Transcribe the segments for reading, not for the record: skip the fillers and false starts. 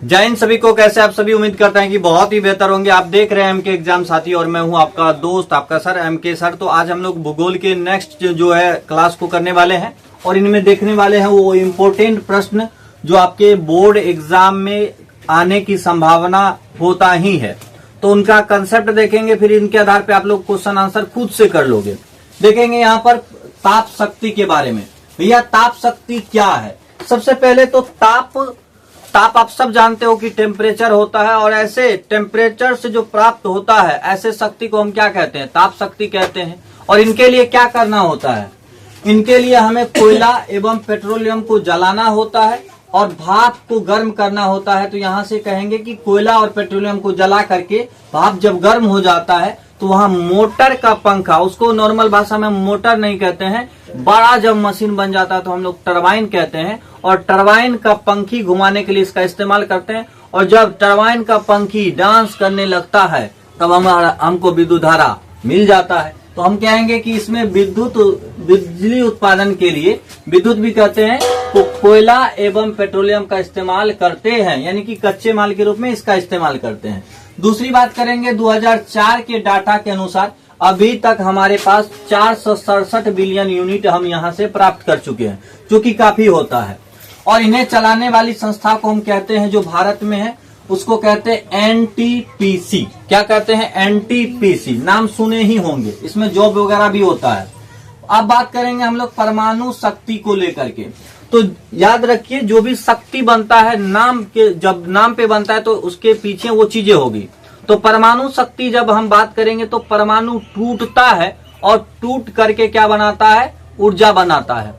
जय हिंद सभी को। कैसे आप सभी? उम्मीद करते हैं कि बहुत ही बेहतर होंगे। आप देख रहे हैं एमके एग्जाम साथी और मैं हूं आपका दोस्त, आपका सर एमके सर। तो आज हम लोग भूगोल के नेक्स्ट जो है क्लास को करने वाले हैं और इनमें देखने वाले हैं वो इम्पोर्टेंट प्रश्न जो आपके बोर्ड एग्जाम में आने की संभावना होता ही है। तो उनका कंसेप्ट देखेंगे, फिर इनके आधार पर आप लोग क्वेश्चन आंसर खुद से कर लोगे। देखेंगे यहाँ पर ताप शक्ति के बारे में। भैया ताप शक्ति क्या है? सबसे पहले तो ताप आप सब जानते हो कि टेम्परेचर होता है और ऐसे टेम्परेचर से जो प्राप्त होता है ऐसे शक्ति को हम क्या कहते हैं? ताप शक्ति कहते हैं। और इनके लिए क्या करना होता है? इनके लिए हमें कोयला एवं पेट्रोलियम को जलाना होता है और भाप को गर्म करना होता है। तो यहाँ से कहेंगे कि कोयला और पेट्रोलियम को जला करके भाप जब गर्म हो जाता है तो वहां मोटर का पंखा, उसको नॉर्मल भाषा में मोटर नहीं कहते हैं, बड़ा जब मशीन बन जाता है तो हम लोग टरबाइन कहते हैं। और टरबाइन का पंखी घुमाने के लिए इसका इस्तेमाल करते हैं। और जब टरबाइन का पंखी डांस करने लगता है तब हमको विद्युत धारा मिल जाता है। तो हम कहेंगे कि इसमें बिजली उत्पादन के लिए, विद्युत भी कहते हैं, तो कोयला एवं पेट्रोलियम का इस्तेमाल करते हैं, यानी कि कच्चे माल के रूप में इसका इस्तेमाल करते हैं। दूसरी बात करेंगे 2004 के डाटा के अनुसार अभी तक हमारे पास 467 बिलियन यूनिट हम यहाँ से प्राप्त कर चुके हैं, जो कि काफी होता है। और इन्हें चलाने वाली संस्था को हम कहते हैं, जो भारत में है उसको कहते हैं एनटीपीसी। क्या कहते हैं? एनटीपीसी। नाम सुने ही होंगे, इसमें जॉब वगैरह भी होता है। अब बात करेंगे हम लोग परमाणु शक्ति को लेकर के। तो याद रखिए, जो भी शक्ति बनता है नाम के, जब नाम पे बनता है तो उसके पीछे वो चीजें होगी। तो परमाणु शक्ति जब हम बात करेंगे तो परमाणु टूटता है और टूट करके क्या बनाता है? ऊर्जा बनाता है।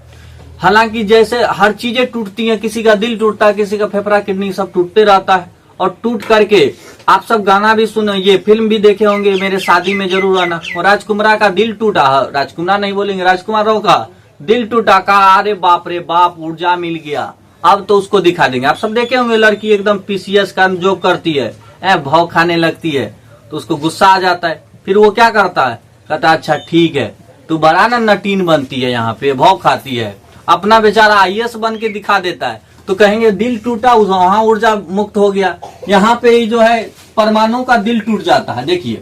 हालांकि जैसे हर चीजें टूटती हैं, किसी का दिल टूटता है, किसी का फेफड़ा किडनी सब टूटते रहता है। और टूट करके आप सब गाना भी सुने, ये फिल्म भी देखे होंगे, मेरे शादी में जरूर आना। और राजकुमार का दिल टूटा, राजकुमार नहीं बोलेंगे, राजकुमार राव का दिल टूटा, कहा अरे बाप रे बाप ऊर्जा मिल गया, अब तो उसको दिखा देंगे। आप सब देखे होंगे, लड़की एकदम पीसीएस का जो करती है, भाव खाने लगती है तो उसको गुस्सा आ जाता है। फिर वो क्या करता है? कहता अच्छा ठीक है, तू बड़ा ना नटीन बनती है, यहाँ पे भाव खाती है। अपना बेचारा आईएएस बन के दिखा देता है तो कहेंगे दिल टूटा, वहां ऊर्जा मुक्त हो गया। यहाँ पे ही जो है परमाणु का दिल टूट जाता है। देखिए,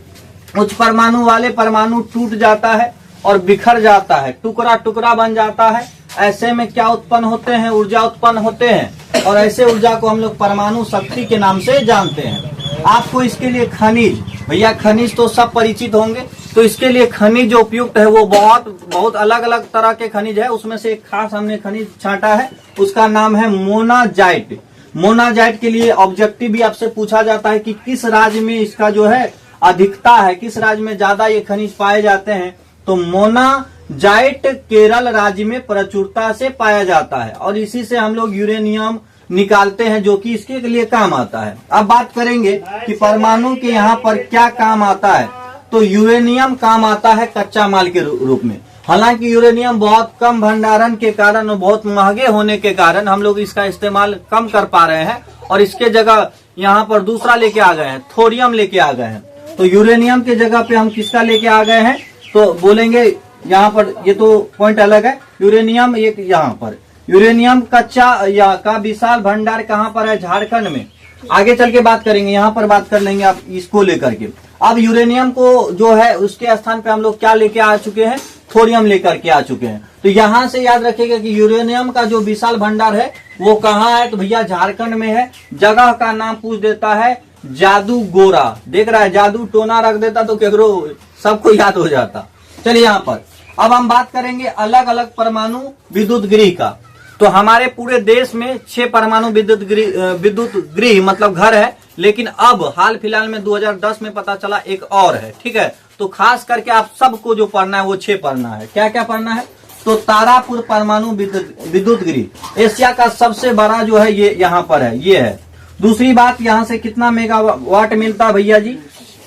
उच्च परमाणु वाले परमाणु टूट जाता है और बिखर जाता है, टुकड़ा टुकड़ा बन जाता है। ऐसे में क्या उत्पन्न होते हैं? ऊर्जा उत्पन्न होते हैं। और ऐसे ऊर्जा को हम लोग परमाणु शक्ति के नाम से जानते हैं। आपको इसके लिए खनिज, भैया खनिज तो सब परिचित होंगे, तो इसके लिए खनिज जो उपयुक्त है वो बहुत अलग अलग तरह के खनिज है। उसमें से एक खास हमने खनिज छांटा है, उसका नाम है मोनाजाइट। मोनाजाइट के लिए ऑब्जेक्टिव भी आपसे पूछा जाता है कि किस राज्य में इसका जो है अधिकता है, किस राज्य में ज्यादा ये खनिज पाए जाते हैं। तो मोनाजाइट केरल राज्य में प्रचुरता से पाया जाता है और इसी से हम लोग यूरेनियम निकालते हैं, जो कि इसके लिए काम आता है। अब बात करेंगे कि परमाणु के यहाँ पर क्या काम आता है। तो यूरेनियम काम आता है कच्चा माल के रूप में। हालांकि यूरेनियम बहुत कम भंडारण के कारण और बहुत महंगे होने के कारण हम लोग इसका इस्तेमाल कम कर पा रहे हैं और इसके जगह यहाँ पर दूसरा लेके आ गए हैं, थोरियम लेके आ गए हैं। तो यूरेनियम के जगह पे हम किसका लेके आ गए हैं? तो बोलेंगे यहाँ पर, ये तो पॉइंट अलग है। यूरेनियम एक यहाँ पर, यूरेनियम कच्चा या का विशाल भंडार कहाँ पर है? झारखंड में। आगे चल के बात करेंगे, यहाँ पर बात कर लेंगे आप इसको लेकर के। अब यूरेनियम को जो है उसके स्थान पे हम लोग क्या लेके आ चुके हैं? थोरियम लेकर के आ चुके हैं। तो यहाँ से याद रखिएगा कि यूरेनियम का जो विशाल भंडार है वो कहाँ है? तो भैया झारखंड में है। जगह का नाम पूछ देता है जादू गोरा। देख रहा है, जादू टोना रख देता तो केकरो सबको याद हो जाता। चलिए यहाँ पर अब हम बात करेंगे अलग अलग परमाणु विद्युत गृह का। तो हमारे पूरे देश में 6 परमाणु विद्युत गृह मतलब घर है, लेकिन अब हाल फिलहाल में 2010 में पता चला एक और है। ठीक है, तो खास करके आप सबको जो पढ़ना है वो 6 पढ़ना है। क्या क्या पढ़ना है? तो तारापुर परमाणु विद्युत गृह एशिया का सबसे बड़ा जो है ये यहाँ पर है, ये है। दूसरी बात, यहाँ से कितना मेगावाट मिलता है भैया जी?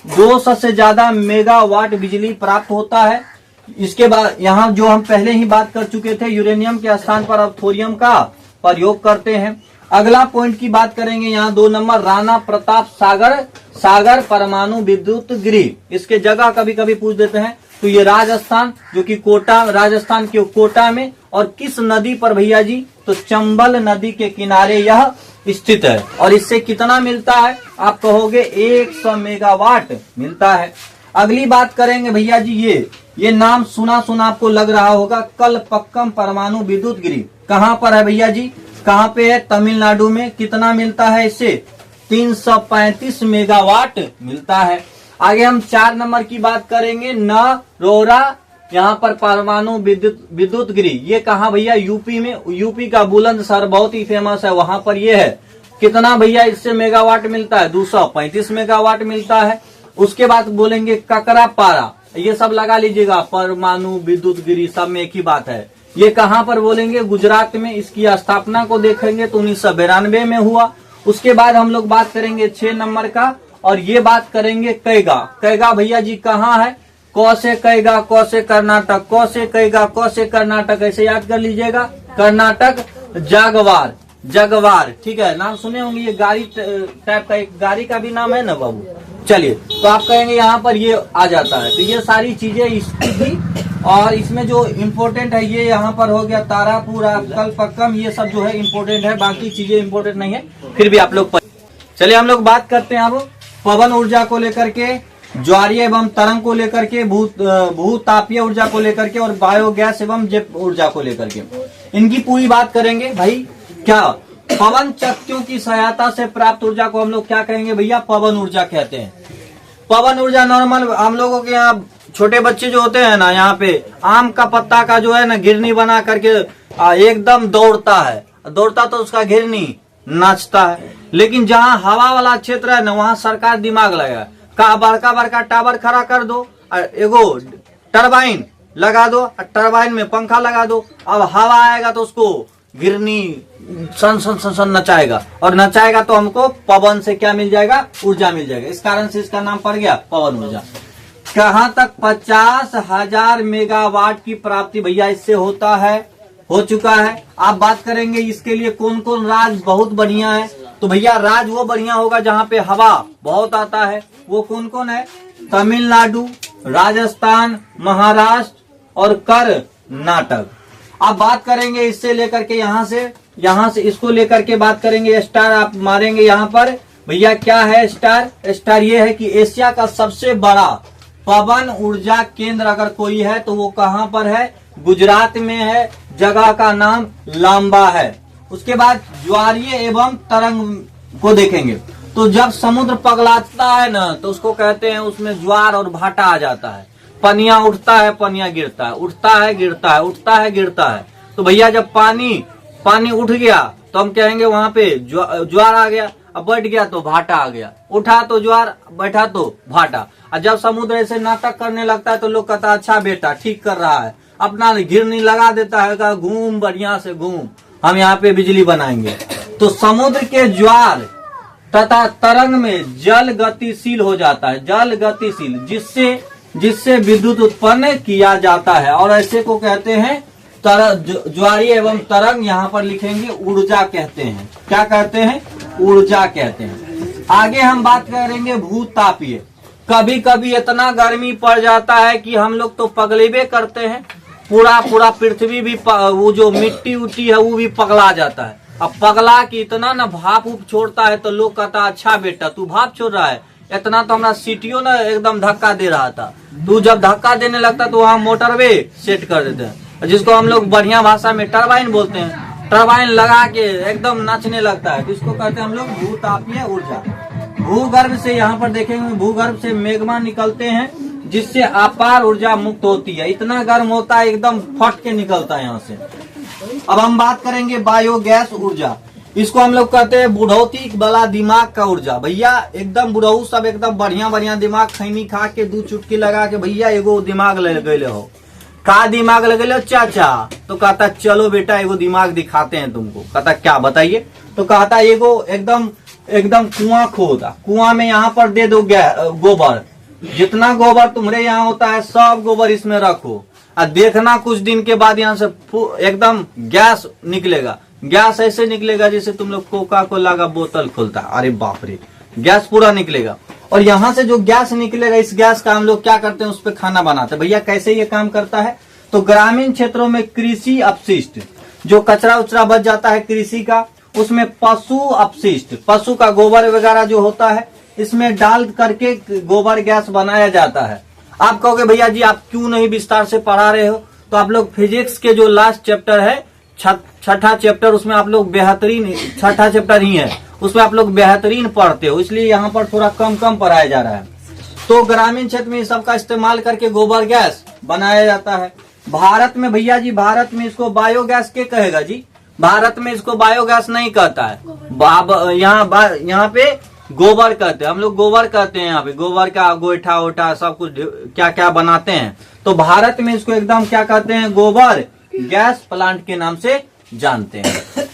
200 से ज्यादा मेगावाट बिजली प्राप्त होता है। इसके बाद यहाँ जो हम पहले ही बात कर चुके थे, यूरेनियम के स्थान पर अब थोरियम का प्रयोग करते हैं। अगला पॉइंट की बात करेंगे, यहाँ 2 नंबर राणा प्रताप सागर परमाणु विद्युत गृह। इसके जगह कभी कभी पूछ देते हैं तो ये राजस्थान, जो कि कोटा, राजस्थान के कोटा में, और किस नदी पर भैया जी, तो चंबल नदी के किनारे यह स्थित है। और इससे कितना मिलता है, आप कहोगे 100 मेगावाट मिलता है। अगली बात करेंगे भैया जी, ये नाम सुना सुना आपको लग रहा होगा, कलपक्कम परमाणु विद्युत गृह। कहाँ पर है भैया जी, कहाँ पे है, तमिलनाडु में। कितना मिलता है इससे, 335 मेगावाट मिलता है। आगे हम 4 नंबर की बात करेंगे, नरोरा, यहाँ पर परमाणु विद्युत गृह। ये कहाँ भैया, यूपी में। यूपी का बुलंदशहर बहुत ही फेमस है, वहां पर ये है। कितना भैया इससे मेगावाट मिलता है, 235 मेगावाट मिलता है। उसके बाद बोलेंगे ककरापारा, ये सब लगा लीजिएगा, परमाणु विद्युत गृह सब में एक ही बात है। ये कहाँ पर बोलेंगे, गुजरात में। इसकी स्थापना को देखेंगे तो 1992 में हुआ। उसके बाद हम लोग बात करेंगे 6 नंबर का, और ये बात करेंगे कैगा। कैगा भैया जी कहाँ है, क से कैगा, क से कर्नाटक, क से कैगा, क से कर्नाटक, ऐसे याद कर लीजिएगा। कर्नाटक जागवार, जगवार, ठीक है, नाम सुने होंगे। ये गाड़ी टाइप का, एक गाड़ी का भी नाम है ना बाबू। चलिए, तो आप कहेंगे यहाँ पर ये आ जाता है। तो ये सारी चीजें इसकी थी, और इसमें जो इम्पोर्टेंट है ये यहाँ पर हो गया तारापुर, कलपक्कम, ये सब जो है इम्पोर्टेंट है, बाकी चीजें इम्पोर्टेंट नहीं है, फिर भी आप लोग। चलिए हम लोग बात करते हैं अब पवन ऊर्जा को लेकर के, ज्वारीय एवं तरंग को लेकर के, भूतापीय ऊर्जा को लेकर के, और बायोगैस एवं जैव ऊर्जा को लेकर के। इनकी पूरी बात करेंगे भाई। क्या पवन चक्कियों की सहायता से प्राप्त ऊर्जा को हम लोग क्या कहेंगे भैया, पवन ऊर्जा कहते हैं। पवन ऊर्जा नॉर्मल हम लोगों के यहाँ छोटे बच्चे जो होते हैं ना, यहाँ पे आम का पत्ता का जो है ना घिरनी बना करके एकदम दौड़ता है, दौड़ता तो उसका घिरनी नाचता है। लेकिन जहाँ हवा वाला क्षेत्र है ना, वहाँ सरकार दिमाग लगाए, का बड़का बड़का टावर खड़ा कर दो, एगो टरबाइन लगा दो, टरबाइन में पंखा लगा दो, अब हवा आएगा तो उसको घिरनी सन सन सन सन नचाएगा, और नचाएगा तो हमको पवन से क्या मिल जाएगा, ऊर्जा मिल जाएगा। इस कारण से इसका नाम पड़ गया पवन ऊर्जा। कहाँ तक 50,000 मेगावाट की प्राप्ति भैया इससे होता है, हो चुका है। आप बात करेंगे इसके लिए कौन कौन राज्य बहुत बढ़िया है, तो भैया राज्य वो बढ़िया होगा जहाँ पे हवा बहुत आता है। वो कौन कौन है, तमिलनाडु, राजस्थान, महाराष्ट्र और कर्नाटक। आप बात करेंगे इससे लेकर के यहाँ से इसको लेकर के बात करेंगे। स्टार आप मारेंगे यहाँ पर भैया, क्या है स्टार, स्टार ये है कि एशिया का सबसे बड़ा पवन ऊर्जा केंद्र अगर कोई है तो वो कहाँ पर है, गुजरात में है, जगह का नाम लांबा है। उसके बाद ज्वारीय एवं तरंग को देखेंगे, तो जब समुद्र पगलाता है ना तो उसको कहते हैं, उसमें ज्वार और भाटा आ जाता है, पनिया उठता है, पनिया गिरता है, उठता है गिरता है, उठता है गिरता है। तो भैया जब पानी उठ गया तो हम कहेंगे वहां पे ज्वार आ गया, अब बैठ गया तो भाटा आ गया, उठा तो ज्वार, बैठा तो भाटा। और जब समुद्र ऐसे नाटक करने लगता है तो लोग कहता है अच्छा बेटा ठीक कर रहा है, अपना घिरनी लगा देता है, कहा घूम बढ़िया से घूम, हम यहाँ पे बिजली बनाएंगे। तो समुद्र के ज्वार तथा तरंग में जल गतिशील हो जाता है, जल गतिशील, जिससे विद्युत उत्पन्न किया जाता है, और ऐसे को कहते हैं ज्वारीय एवं तरंग। यहाँ पर लिखेंगे ऊर्जा कहते हैं। क्या कहते हैं, ऊर्जा कहते हैं। आगे हम बात करेंगे भूतापीय। कभी कभी इतना गर्मी पड़ जाता है कि हम लोग तो पगलेबे करते हैं, पूरा पृथ्वी भी, वो जो मिट्टी उट्टी है वो भी पगला जाता है। अब पगला की इतना ना भाप उप छोड़ता है तो लोग कहता अच्छा बेटा तू भाप छोड़ रहा है, इतना तो हमारा सीटीओ ना एकदम धक्का दे रहा था, तू जब धक्का देने लगता तो वहाँ मोटरवे सेट कर देते हैं, जिसको हम लोग बढ़िया भाषा में टरबाइन बोलते हैं। टरबाइन लगा के एकदम नाचने लगता है, तो इसको कहते हैं हम लोग भूतापीय ऊर्जा। भूगर्भ से यहाँ पर देखेंगे, भूगर्भ से मेग्मा निकलते हैं, जिससे अपार ऊर्जा मुक्त होती है। इतना गर्म होता है एकदम फट के निकलता है यहाँ से। अब हम बात करेंगे बायोगैस ऊर्जा। इसको हम लोग कहते हैं बुढ़ौती वाला दिमाग का ऊर्जा। भैया एकदम बुढ़ऊ सब एकदम बढ़िया दिमाग खैनी खा के 2 चुटकी लगा के भैया एगो दिमाग ले गए हो, का दिमाग लगे लो चाचा, तो कहता चलो बेटा एगो दिमाग दिखाते हैं तुमको। कहता क्या बताइए, तो कहता एगो एकदम कुआं खोदा, कुआं में यहाँ पर दे दो गोबर, जितना गोबर तुम्हारे यहाँ होता है सब गोबर इसमें रखो, और देखना कुछ दिन के बाद यहाँ से एकदम गैस निकलेगा। गैस ऐसे निकलेगा जैसे तुम लोग कोका कोला का बोतल खोलता है, अरे बाप रे, गैस पूरा निकलेगा। और यहाँ से जो गैस निकलेगा, इस गैस का हम लोग क्या करते हैं, उस पर खाना बनाते हैं। भैया कैसे ये काम करता है, तो ग्रामीण क्षेत्रों में कृषि अपशिष्ट, जो कचरा उचरा बच जाता है कृषि का, उसमें पशु अपशिष्ट, पशु का गोबर वगैरह जो होता है, इसमें डाल करके गोबर गैस बनाया जाता है। आप कहोगे भैया जी आप क्यों नहीं विस्तार से पढ़ा रहे हो, तो आप लोग फिजिक्स के जो लास्ट चैप्टर है, छठा चैप्टर, उसमें आप लोग बेहतरीन, छठा चैप्टर ही है, उसमें आप लोग बेहतरीन पढ़ते हो, इसलिए यहाँ पर थोड़ा कम पढ़ाया जा रहा है। तो ग्रामीण क्षेत्र में इस सब का इस्तेमाल करके गोबर गैस बनाया जाता है। भारत में भैया जी, भारत में इसको बायोगैस के कहेगा जी, भारत में इसको बायोगैस नहीं कहता है, यहाँ पे गोबर कहते हैं, हम लोग गोबर कहते हैं। यहाँ पे गोबर का गोईठा ओठा सब कुछ क्या क्या बनाते हैं, तो भारत में इसको एकदम क्या कहते हैं, गोबर गैस प्लांट के नाम से जानते हैं।